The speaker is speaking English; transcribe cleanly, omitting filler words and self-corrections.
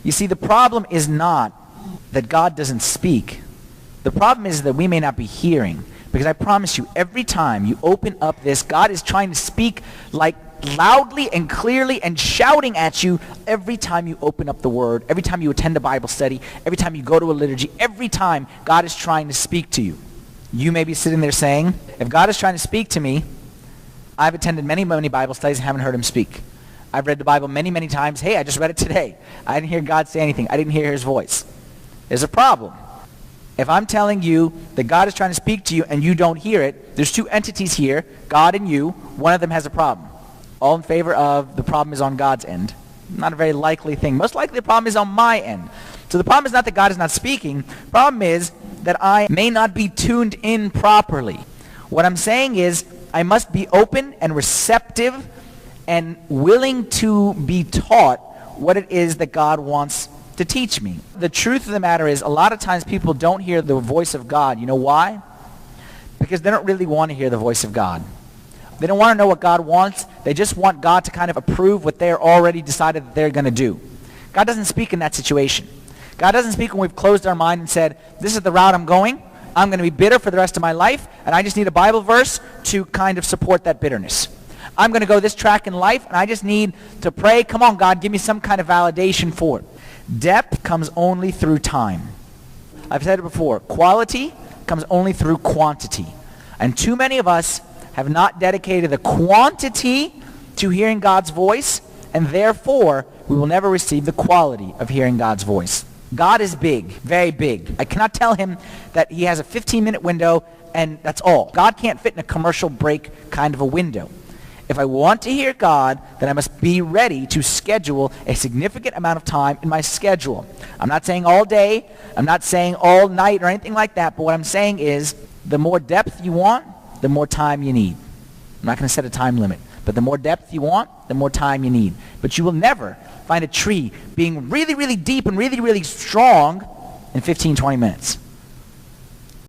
You see, the problem is not that God doesn't speak. The problem is that we may not be hearing. Because I promise you, every time you open up this, God is trying to speak like loudly and clearly and shouting at you every time you open up the Word, every time you attend a Bible study, every time you go to a liturgy, every time God is trying to speak to you. You may be sitting there saying, if God is trying to speak to me, I've attended many, many Bible studies and haven't heard him speak. I've read the Bible many, many times. Hey, I just read it today. I didn't hear God say anything. I didn't hear his voice. There's a problem. If I'm telling you that God is trying to speak to you and you don't hear it, there's two entities here, God and you. One of them has a problem. All in favor of the problem is on God's end. Not a very likely thing. Most likely the problem is on my end. So the problem is not that God is not speaking. The problem is that I may not be tuned in properly. What I'm saying is I must be open and receptive and willing to be taught what it is that God wants to teach me. The truth of the matter is a lot of times people don't hear the voice of God. You know why? Because they don't really want to hear the voice of God. They don't want to know what God wants. They just want God to kind of approve what they're already decided that they're going to do. God doesn't speak in that situation. God doesn't speak when we've closed our mind and said, this is the route I'm going. I'm going to be bitter for the rest of my life, and I just need a Bible verse to kind of support that bitterness. I'm going to go this track in life, and I just need to pray, come on, God, give me some kind of validation for it. Depth comes only through time. I've said it before. Quality comes only through quantity. And too many of us have not dedicated the quantity to hearing God's voice, and therefore we will never receive the quality of hearing God's voice. God is big, very big. I cannot tell him that he has a 15-minute window and that's all. God can't fit in a commercial break kind of a window. If I want to hear God, then I must be ready to schedule a significant amount of time in my schedule. I'm not saying all day, I'm not saying all night or anything like that, but what I'm saying is the more depth you want, the more time you need. I'm not going to set a time limit, but the more depth you want, the more time you need. But you will never find a tree being really, really deep and really, really strong in 15, 20 minutes.